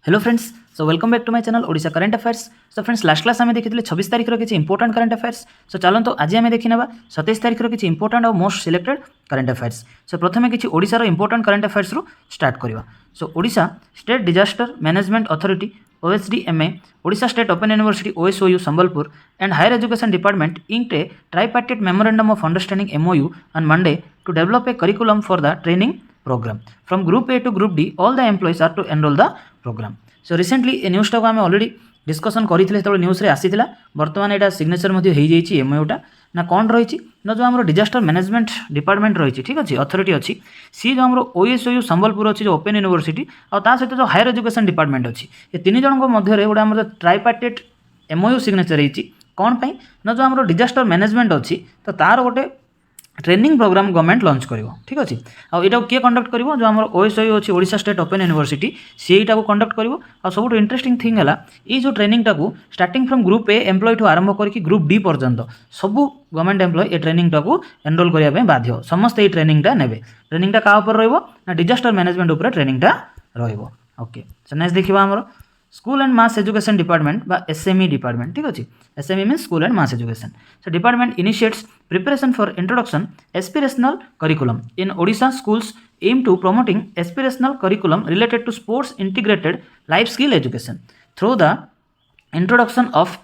Hello friends, so welcome back to my channel Odisha current affairs. So friends last class आम देखी 26 तारीख किसी important current affairs. सो चलते आज आम देखी 27 तारीख किसी इंपोर्टाट और most selected current affairs. So प्रथम किसी ओडिशार इंपोर्टाट करंट अफेयर्स रु स्टार्ट करवा। So Odisha state disaster management authority OSDMA, Odisha state open university OSOU Sambalpur and higher education department inked a tripartite memorandum of understanding MOU on Monday to develop a curriculum for the training program. From Group A to Group D, all the employees are to enroll the program. So recently a news टाक आम already discussion करते news आसीला। बर्तमान यहाँ signature हो एमओयूटा ना कौन रही ना जो आम डिजास्टर मैनेजमेंट डिपार्टमेंट रही, ठीक अच्छे अथॉरिटी अच्छी सी जो आम OSOU संबलपुर अच्छी जो ओपन यूनिवर्सिटी और सहित जो हायर एजुकेशन डिपार्टमेंट अच्छी ये तीन जन मध्य गोटे आम ट्राइपार्टेट MOU सिग्नेचर होती कौन पाई ना जो आम डिजास्टर मैनेजमेंट अच्छी तो तार गोटे ट्रेनिंग प्रोग्राम गवर्नमेंट लॉन्च करिवो, ठीक अच्छे। आईटा किए कंडक्ट करिवो जो आम OSOU अच्छी ओडिशा स्टेट ओपन यूनिवर्सिटी सी एटा को कंडक्ट करिवो। आ सब इंटरेस्टिंग थिंग है ये जो ट्रेनिंग टाकू starting from group A employ ठू आरंभ करके ग्रुप डी पर्यंत सबू गवर्नमेंट एम्प्लॉय ये ट्रेनिंग टाकू एनरोल करने बाध्य। समस्त ये ट्रेनिंग टा नेबे। ट्रेनिंग टा का ऊपर रहिबो ना डिजास्टर मैनेजमेंट ऊपर ट्रेनिंग टा रहिबो। ओके, सो नेक्स्ट देखिबा हमरो school and mass education department बा SME डिपार्टमेंट, ठीक अच्छे। SME means school and mass education. So department initiates preparation for introduction aspirational curriculum in Odisha schools aim to promoting aspirational curriculum related to sports integrated life skill education through the introduction of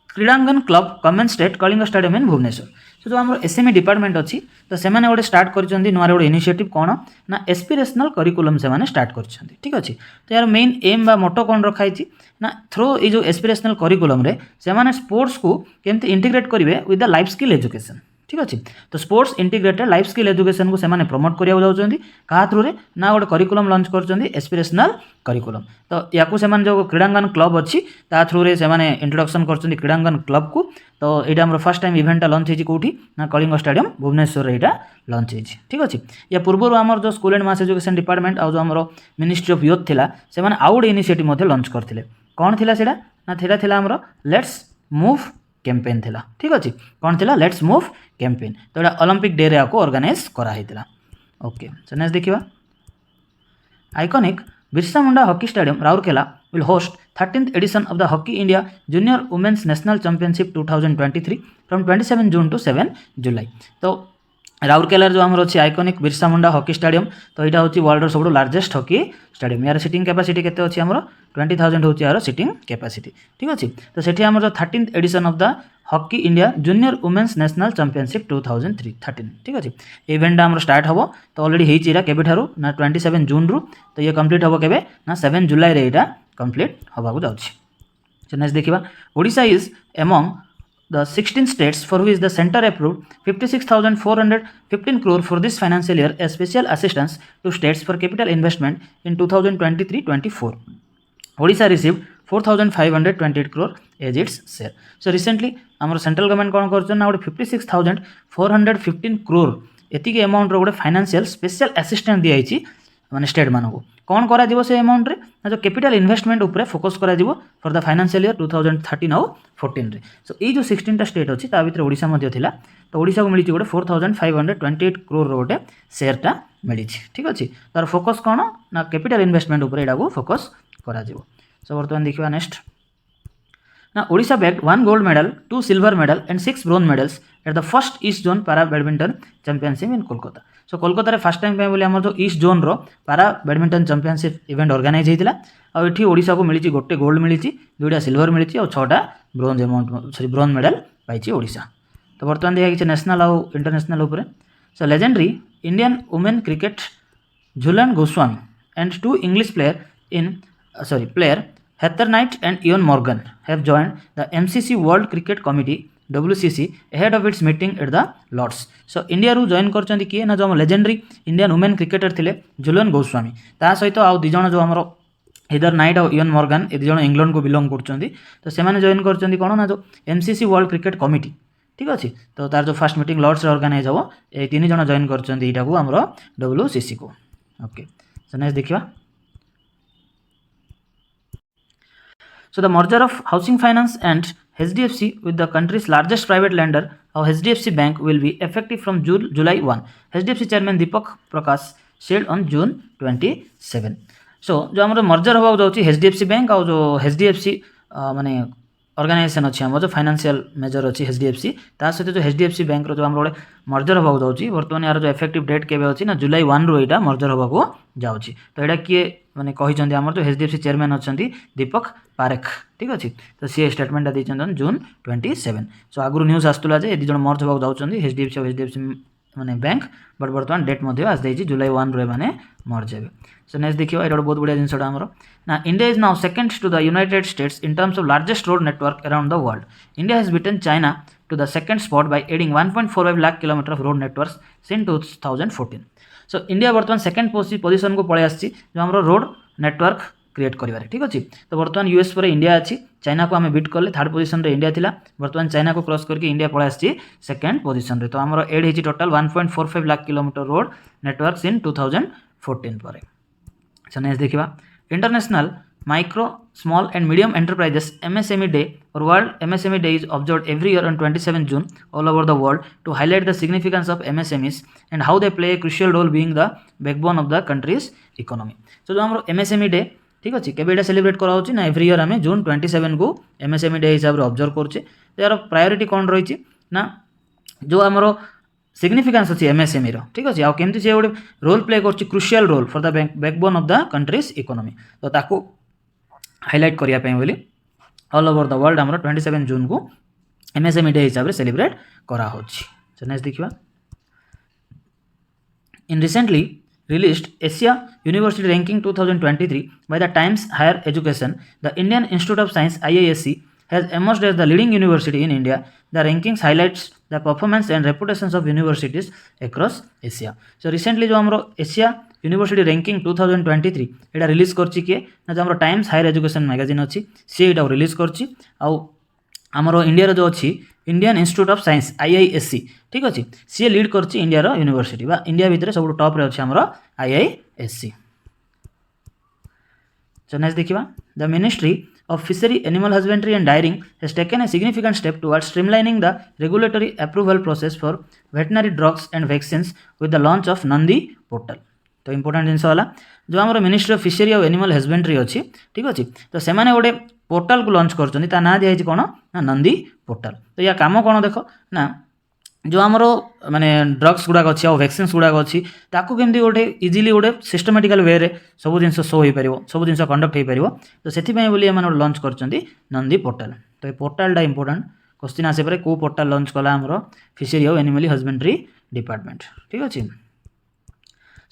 Kreedangan club comment state Kalinga stadium in Bhubaneswar. So जो आम SME department अच्छी तो से गोटे start कर गोटे initiative कौन ना एस्पिरेशनल करिकुलम से स्टार्ट कर, ठीक अच्छे। तो यार मेन एम बा मोटो कौन रखाई ना थ्रू ये जो एस्पिरेशनल करिकुलम रे से स्पोर्ट्स को केमती इंटीग्रेट करेंगे with the life skill education, ठीक अच्छे। तो sports integrated life skill education को सेमाने प्रमोट करिया जाउछन्ती का थ्रू रे ना गोटे करिकुलम लॉन्च करछन्ती एस्पिरेशनल करिकुलम। तो याकू सेमाने जो क्रीडांगन क्लब अच्छी ता थ्रू रे सेमाने इंट्रोडक्शन करछन्ती क्रीडांगन क्लब को। तो यहाँ आम फर्स्ट टाइम इवेंटा लॉन्च होती कौटी ना कलिंग स्टेडियम भुवनेश्वर यहाँ लॉन्च होती, ठीक अच्छे। या पूर्व आम जो school and mass education department और जो आम मिनिस्ट्री ऑफ यूथ थिला से आउ गोटे इनिशिएटिव लॉन्च करते कौन थिला सेटा ना थिला थिला आमर लेट्स मूव कैंपेन थिला, ठीक अच्छे। कौन थिला लेट्स मूव कैंपेन। तो यहाँ ओलंपिक डे रे आपको ऑर्गेनाइज कराइला। ओके, सो नेक्स्ट देखिबा iconic Birsa Munda hockey stadium Rourkela will host 13th edition of the Hockey India Junior Women's National Championship 2023 from 27 June to 7 July। तो राउरकेलार जो आमर अच्छी iconic Birsa Munda hockey stadium तो यहाँ हूँ वर्ल्ड सब लार्जेस्ट हॉकी स्टेडियम। यार सिटिंग कैपेसिटी केते अच्छी आमर 20,000 हूँ यार सिटिंग कैपेसिटी, ठीक अच्छे। तो सेठी आमर जो 13th edition of the hockey India junior women's national championship 2013, ठीक अच्छे। इवेंट आमर स्टार्ट हम तो अलरेडी होइरा केबे ठारू ना 27 जून रु तो ये कंप्लीट हम केबे ना 7 जुलाई रे एटा कंप्लीट होबाकू जाउछि। सो नेक्स्ट देखिबा Odisha is among the 16 states for which the center approved 56,415 crore for this financial year as special assistance to states for capital investment in 2023-24. Odisha received 4,528 crore as its share. So recently our central government कौन कर ना 56,415 crore एतिक amount रो गोटे financial special assistance दिखाई माने state मानक कौन करा दिवो से अमाउंट रे ना जो कैपिटल इन्वेस्टमेंट ऊपर फोकस करा दिवो फॉर द फाइनेंशियल ईयर 2013 और 14 रे। सो ये जो 16 टा स्टेट अच्छी भितर ओडिशा मध्य थिला तो ओडिशा को मिली गोटे 4,528 crore रोटे शेयर टा मिली, ठीक अच्छे। तार फोकस कौन ना कैपिटल इन्वेस्टमेंट ऊपर एटा को फोकस करा दिवो। सो बर्तमान देखिबा नेक्स्ट ना Odisha bagged 1 gold medal, 2 silver medal and 6 bronze medals at the first East Zone Para Badminton Championship in Kolkata। सो कोलकाता रे फर्स्ट टाइम बोली आम जो ईस्ट जोन रो पारा बैडमिंटन चैंपियनशिप इवेंट ऑर्गेनाइज होता और ये ओडिशा को मिली गोटे गोल्ड मिली, 2टा सिल्वर मिली और 6टा bronze amount sorry bronze medal पाई ओडिशा। तो बर्तमान देखा कि नेशनल और इंटरनेशनल उपर। So legendary Indian women cricket Jhulan Goswami and 2 English player Heather Knight and Eoin Morgan have joined the MCC world cricket committee WCC ahead of its meeting at the Lords। सो India रू join कर किए ना जो legendary Indian women cricketer थे झूलन गोस्वामी ता सहित आउ दी जण जो आमर हेदर नाइट और इयन मॉर्गन ये जण इंग्लैंड को बिलोंग कर तो से जॉइन कर कौन ना जो MCC वर्ल्ड क्रिकेट कमिटी, ठीक अच्छे। तो तार जो फर्स्ट मीटिंग लॉर्ड्स ऑर्गेनाइज हम ये 3 जण जॉइन कर आमर WCC को। ओके, सो नेक्स्ट देखिबा So the merger of Housing Finance and HDFC with the country's largest private lender, or HDFC Bank, will be effective from July 1. HDFC Chairman Deepak Prakash said on June 27. सो जो आम merger होगा जाऊँगी HDFC bank आउ जो HDFC माने organisation अच्छी आम जो फाइनेंशियल मेजर अच्छी HDFC ता सहित जो HDFC बैंक जो आम मर्जर होगा जाऊँगी बर्तमान यार जो इफेक्टिव डेट केवे अच्छी ना जुलाई 1 रु यहाँ मर्जर होगा जाऊँगी तो यहाँ किए माने कही आम जो HDFC चेयरमैन अच्छा दीपक पारेख ठीक अच्छे तो सी स्टेटमेंटा देखते जून 27 सो आगुरी न्यूज आसूला जे दुज मर्ज होगा जाऊँगी HDFC और HDFC माने बैंक बट बर्तमान डेट आसदे जुलाई 1 रु मैंने मर्ज हे सो नेक्स्ट देखिए ये बहुत बढ़िया जिनसा आमर ना India is now second to the United States in terms of largest road network around the world India has beaten China to the second spot by adding 1.45 lakh kilometre of road network since 2014 so India बर्तमान second position को पलि आसी जो आम road network create करें ठीक अच्छे तो बर्तमान यूएस पर इंडिया अच्छी चाइना को आम बीट कले थर्ड पोजिशन इंडिया थिला बर्तमान चाइना को क्रॉस करके इंडिया पलि आसी सेकंड पोजिशन तो आम एड होती total 1.45 lakh kilometre road network in 2014 पर सो नेक्स्ट देखा international micro small and medium enterprises MSME day और world MSME day is observed every year on 27 June all over the world to highlight the significance of MSMEs and how they play a crucial role being the backbone of the country's economy so जो आम MSME day ठीक अच्छे केवे celebrate कराऊँ ना every year आम जून 27 को MSME day हिसाब से ऑब्जर्व करुचे तो यार प्रायोरिटी कौन रही ना जो आमर सिग्निफिकेंस अच्छी MSME ठीक अच्छे आउ केमती से गोटे रोल प्ले कर crucial role for the backbone of the country's economy तो ताकू हाईलाइट करने बोली ऑल ओवर द वर्ल्ड आमर 27 जून को MSME डे हिसाब से सेलिब्रेट करा सो नेक्स्ट देखिए in recently released Asia University Ranking 2023 by the Times Higher Education, the Indian Institute of Science IISc has emerged as the leading university in India. The rankings highlights the performance and reputations of universities across Asia. So recently जो हमरो Asia university ranking 2023 एटा release करछि के ना जो हमरो times higher education magazine अछि से एटा release करछि आउ हमरो इंडिया रो जो अछि Indian institute of science IISc ठीक अच्छे सी लीड करछि इंडिया रो यूनिवर्सिटी बा इंडिया भितर सब टॉप रे अछि हमरो IISc सो नेक्स्ट देखिबा the ministry of Fishery, Animal Husbandry and Dairying has taken a significant step towards streamlining the regulatory approval process for veterinary drugs and vaccines with the launch of Nandi portal. तो important जिनस वाला जो आम ministry of fishery और animal husbandry अच्छी ठीक अच्छे तो से गोटे पोर्टाल को लॉन्च कर ना दिखाई कौन ना नंदी पोर्टाल तो या काम कौन देख ना जो आमर माने ड्रग्स गुड़ाक अच्छी और वैक्सीन गुड़ाक अच्छी ताकू केमती गोटे इजिली गोटे सिस्टमेटिकल वे रे सब जिन शो हो पार सब जिन कंडक्ट हो पार तो से बोली लॉन्च कर नंदी पोर्टाल तो ये पोर्टालटा इंपोर्टेंट क्वेश्चन आसे पारे को पोर्टाल लॉन्च कला आमर फिशरी और एनिमल हजबेंड्री डिपार्टमेंट ठीक अच्छे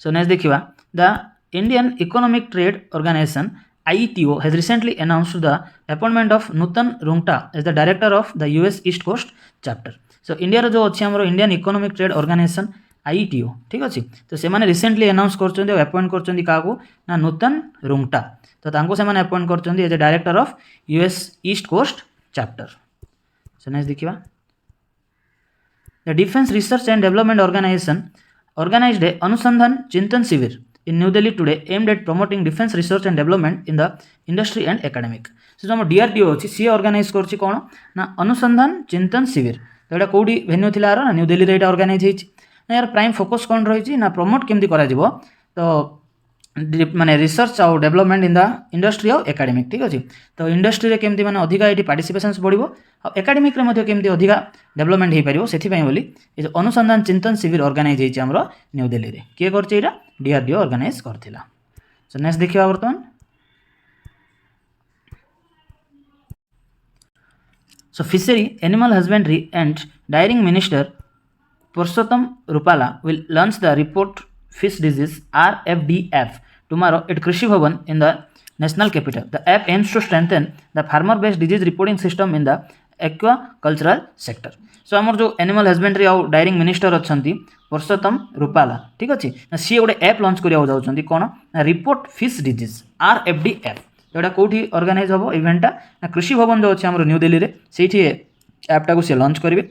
सो नेक्स्ट देखिए the Indian economic trade organisation IETO has recently announced the appointment of Nutan Rungta as the director of the US East Coast chapter. So India जो अच्छी आमर Indian economic trade organisation IETO ठीक अच्छे तो से recently announce कर appoint कर क्या नूतन रुंगटा तो से अपॉइंट कर as a director of US east coast chapter so next देखिए the defence research and development organisation organised a अनुसंधान चिंतन शिविर in New Delhi today aimed at promoting defense research and development in the industry and academic. So जो DRDO अच्छी सी organise करछि कोन ना अनुसंधान चिंतन शिविर तो एटा कोडी वेन्यू थिला आरो ना न्यू दिल्ली रे एटा ऑर्गेनाइज हेछि ना यार प्राइम फोकस कोन रहिछि ना प्रमोट केमति करा जिवो तो माने रिसर्च और डेवलपमेंट इन द इंडस्ट्री और एकेडमिक ठीक अच्छे तो इंडस्ट्री रे केमति माने अधिका एटी पार्टिसिपेशंस बढ़िबो और एकेडमिक रे मध्ये केमति अधिका डेवलपमेंट हे परिबो सेथि पई बोली ए अनुसंधान चिंतन शिविर ऑर्गेनाइज हेछि हमरो न्यू दिल्ली रे के करछि एटा DRDO ऑर्गेनाइज करथिला सो नेक्स्ट देखिबा वर्तमान so fishery animal husbandry and dairying minister Purushottam Rupala will launch the report fish disease RFDF tomorrow at Krishi Bhavan in the national capital. The app aims to strengthen the farmer-based disease reporting system in the aquacultural sector. So आमर जो animal husbandry और daring minister अच्छी पुरुषोत्तम रूपाला ठीक अच्छे सी गोटे app launch करा जाऊँगी कौन रिपोर्ट फिश डिजीज RFDF तो यहाँ कौटी ऑर्गेनाइज हम इवेंटा ना कृषि भवन जो अच्छे आम न्यू दिल्ली में से ऐपटा को सी लॉन्च करेंगे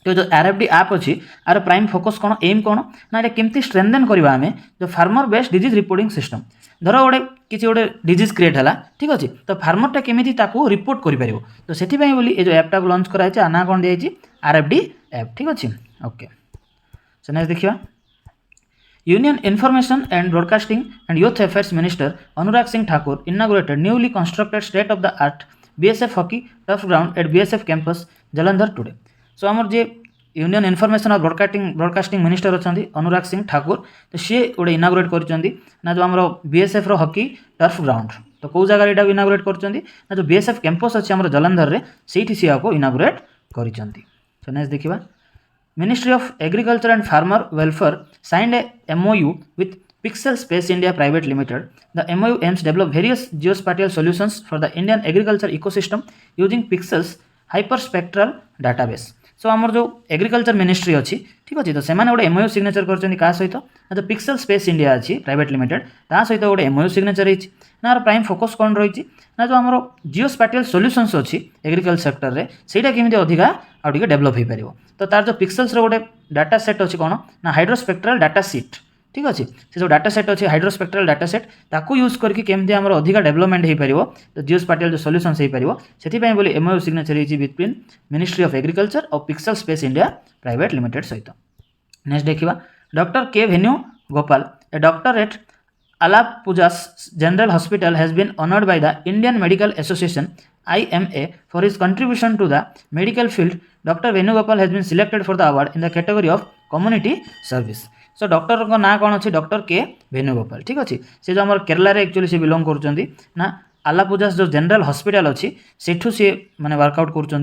तो जो RFD ऐप अच्छी आर प्राइम फोकस कौन एम कौन ना ये केमती स्ट्रेंथन करवा आम जो farmer based disease reporting system धर गोटे किसी गोटे डिजीज क्रिएट है ठीक अच्छे तो फार्मरटा केमी रिपोर्ट कर तो से बोली ये जो ऐपटा को लॉन्च कराई ना कौन दिखाई RFD ऐप ठीक अच्छे ओके सो नेक्स्ट देखिए Union Information and Broadcasting and Youth Affairs Minister Anurag Singh Thakur inaugurated newly constructed state-of-the-art BSF hockey turf ground at BSF campus Jalandhar today. So आमर जे union information और broadcasting minister अच्छा अनुराग सिंह ठाकुर तो सी गोटे inaugurate कर जो आम BSF hockey turf ground तो कौ जगह यहाँ इनागुरेट कर जो बीएसएफ कैंपस अच्छी आम जलंधर में से सी आपको इनागुरेट कर नेक्स्ट देखा Ministry of Agriculture and Farmer Welfare signed a MOU with Pixel Space India Private Limited. The MOU aims to develop various geospatial solutions for the Indian agriculture ecosystem using Pixel's hyperspectral database. So आमर जो agriculture ministry अच्छी ठीक अच्छे तो से गोटे MOU signature कर सहित जो पिक्सेल स्पेस इंडिया अच्छी प्राइवेट लिमिटेड ता सहित गोटे MOU सिग्नेचर होती ना प्राइम फोकस कौन रही ना जो आम जिओस्पाटियल सॉल्यूशंस अच्छी एग्रीकल्चर सेक्टर में ସେଇଟା केमी अधिका आउ टे डेभलप हो पार तो तार जो पिक्सेल्स गोटे डाटा सेट अच्छी कौन ना हाइड्रोस्पेक्ट्राल डाटा सीट ठीक अच्छे से जो डाटा सेट अच्छी हाइड्रोस्पेक्ट्राल डाटा सेट ताकू यूज करके केमती आम अधिका डेभलपमेंट हो पार तो जिओस्पाटियल जो सॉल्यूशंस हो पार से बोली MOU सिग्नेचर होती बिटवीन मिनिस्ट्री ऑफ एग्रीकल्चर और Pixxel space India private limited सहित नेक्स्ट देखा doctor K Venugopal a doctor at Alappuzha's General Hospital has been honored by the Indian Medical Association IMA for his contribution to the medical field. Dr. Venugopal has been selected for the award in the category of community service. So doctor को ना कौन अच्छी doctor K Venugopal ठीक अच्छे से जो आम Kerala actually से बिलोंग कर ना आलापुजा जो जनरल हॉस्पिटल अच्छी सेठू सी माने वर्कआउट कर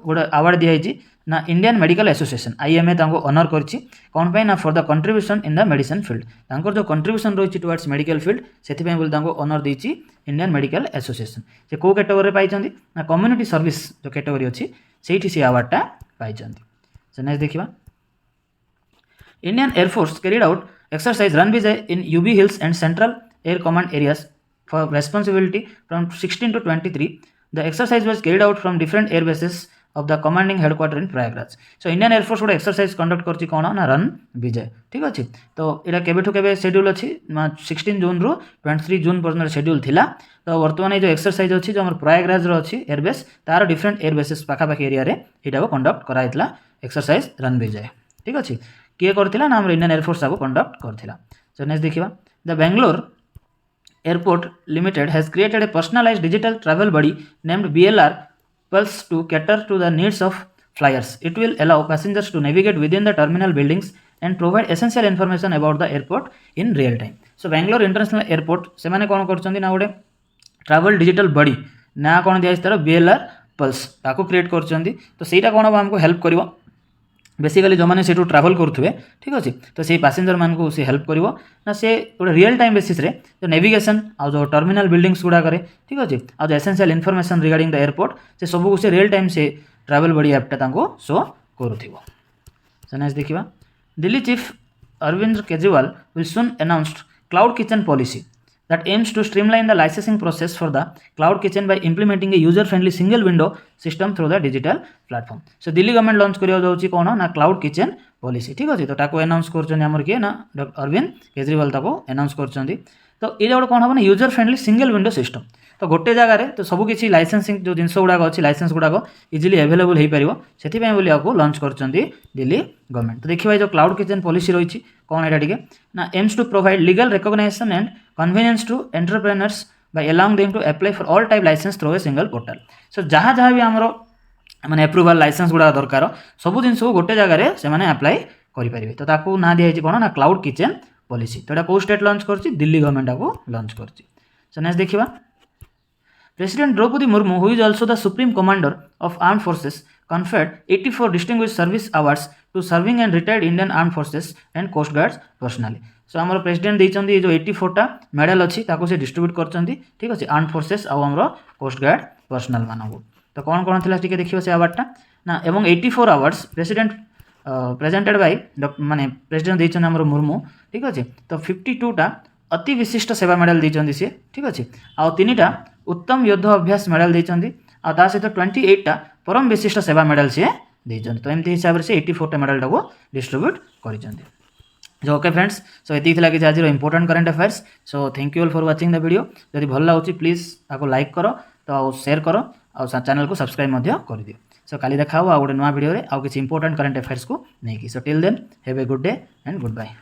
गोटे अवार्ड दिखाई ना Indian medical association IMA honour करछि कौन पे ना for the contribution in the medicine field तांकर जो कंट्रीब्यूशन रही टुवर्ड्स मेडिकल फील्ड से बोली ऑनर देछि इंडियन मेडिकल एसोसिएशन से कौ कैटेगरी पाई ना कम्युनिटी सर्विस जो कैटेगरी अच्छी से सी अवार्डटा पाई सो नेक्स्ट देखा Indian air force carried out exercise run Vijay in UB hills and central air command areas for responsibility from 16 to 23. The exercise was carried out from different air bases of the commanding headquarter in Prayagraj. So Indian Air Force गोटे exercise conduct करछि कोन ना run विजय ठीक अछि तो एटा केबेठु केबे schedule अछि 16 जून रु 23 जून पर्यंत शेड्यूल थिला तो वर्तमान जो एक्सरसाइज अछि जो हमर प्रयागराज रो अछि एयरबेस तार डिफरेंट एयरबेसेस पाखा पाखा एरिया रे एटा को कंडक्ट कराइतला एक्सरसाइज रन विजय ठीक अछि किए करथिला ना हमर इंडियन एयर फोर्स को कंडक्ट करथिला सो नेक्स्ट देखिबा the Bangalore Airport Limited has created a personalized digital travel buddy named BLR Pulse to cater to the needs of flyers. It will allow passengers to navigate within the terminal buildings and provide essential information about the airport in real time. So Bangalore International Airport से माने कौन करछंदी ना गोटे travel digital बडी ना कौन दिया तार BLR Pulse ताको क्रिएट करछंदी तो सेटा कौन हमको हेल्प करिवो बेसिकली जो मैंने सेठू ट्रैवल करुवे ठीक अच्छे तो से पैसेंजर मान को सी हेल्प करिवो ना से गोटे रियल टाइम बेसिस रे जो नेविगेशन आ जो टर्मिनल बिल्डिंग्स गुड़ा करे ठीक अच्छे आ जो essential information regarding the airport से सब कुछ रियल टाइम से ट्रैवल बडी ऐपटा तांको शो करुथिवो सो नेक्स्ट देखिबा Delhi chief Arvind Kejriwal will soon announced cloud kitchen policy that aims to streamline the licensing process for the cloud kitchen by implementing a user friendly single window system through the digital platform. So Delhi government launch करिया जाउची कोन ना cloud kitchen policy ठीक अछि तो ताको announce करछन हमर के ना अरविंद केजरीवाल ताको अनाउंस करछन तो ये गोटे कौन हम ना user friendly single window system तो गोटे जगह तो सबकि लाइसेंसिंग जो जिनस गुड़ाक अच्छी लाइसेंस गुड़ाक इजिली अवेलेबल हो पार से बोली आपको लॉन्च कर दिल्ली गवर्नमेंट तो देखिए जो क्लाउड किचन पॉलिसी रही कौन यहाँ टे ना aims to provide legal recognition and convenience to entrepreneurs by allowing them to apply for all type licence through a single portal so जहाँ जहाँ भी आमर माने अप्रूवाल लाइसेंस गुड़ा दरकार सब जिन गोटे जगह से अप्लाई करेंगे तो ताकू ना दिखाई कौन ना क्लाउड किचन पॉलिसी तो यहाँ कौ स्टेट लॉन्च कर दिल्ली गवर्नमेंट को लॉन्च कर सो नेक्स्ट देखिए President Draupadi Murmu, who is also the Supreme Commander of Armed Forces, conferred 84 Distinguished Service Awards to serving and retired Indian Armed Forces and Coast Guards personally. So आमर president देइचंदी जो 84टा medal अच्छी ताको से distribute करचंदी ठीक अछि arm forces आ हमरो coast guard personal Mango तो कौन कौन थिला ठीक देखियो से अवार्डटा ना एवं 84 अवार्ड्स प्रेसिडेंट प्रेजेंटेड बाय माने प्रेसिडेंट देइचन हमरो मुर्मू ठीक अछि तो 52टा अति विशिष्ट सेवा मेडल देइचंदी से ठीक अछि आ 3टा उत्तम युद्ध अभ्यास मेडल देइचंदी आ ता सहित 28टा परम विशिष्ट सेवा मेडल से देइचंदी तो एमती हिसाब से 84टा मेडल को डिस्ट्रीब्यूट करिचंदी जो ओके फ्रेंड्स सो एति थिला कि आज important current affairs so thank you all for watching the video यदि भल लागुची प्लीज आपको लाइक करो तो शेयर करो और चैनल को सब्सक्राइब मध्य कर दियो सो काली देखा आ गोटे नया वीडियो रे आ किसी इंपोर्टेंट करंट अफेयर्स को नहीं की so till then have a good day and good bye.